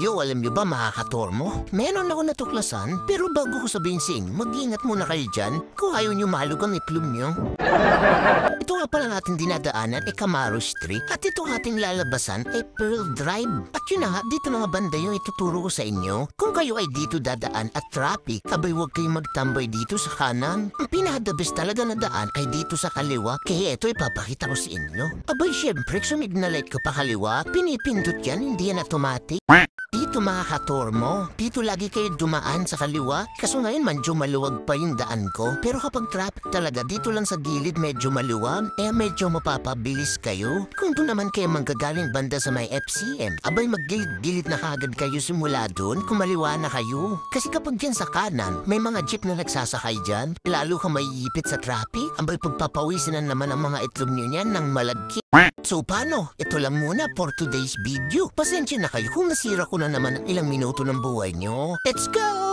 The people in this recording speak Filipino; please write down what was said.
Yo, alam nyo ba makakatormo? Meron ako natuklasan, pero bago ko sabihin sa inyo, mag-iingat muna kayo dyan kung ayaw nyo malug ang itlog nyo. Ito nga pala natin dinadaanan ay Camaro Street at ito ating lalabasan ay Pearl Drive. At yun na nga, dito na nga banda yung ituturo ko sa inyo. Kung kayo ay dito dadaan at traffic, abay huwag kayong magtambay dito sa kanan. Ang pinakadabis talaga na daan ay dito sa kaliwa, kaya ito ipapakita ko sa inyo. Abay syempre, sumignalight ko pa kaliwa, pinipindot yan, hindi yan automatic. Dito mga katormo, dito lagi kayo dumaan sa kaliwa, kaso ngayon medyo maluwag pa yung daan ko. Pero kapag traffic talaga, dito lang sa gilid medyo maluwag, medyo mapapabilis kayo. Kung doon naman kayo manggagaling banda sa may FCM, abay maggilid-gilid na kagad kayo simula doon kung maliwa na kayo. Kasi kapag dyan sa kanan, may mga jeep na nagsasakay dyan, lalo ka maiipit sa traffic, abay pagpapawisin na naman ang mga itlog nyo niyan ng malagkit. So paano? Ito lang muna for today's video. Pasensya na kayo kung nasira ko na naman ang ilang minuto ng buhay nyo. Let's go!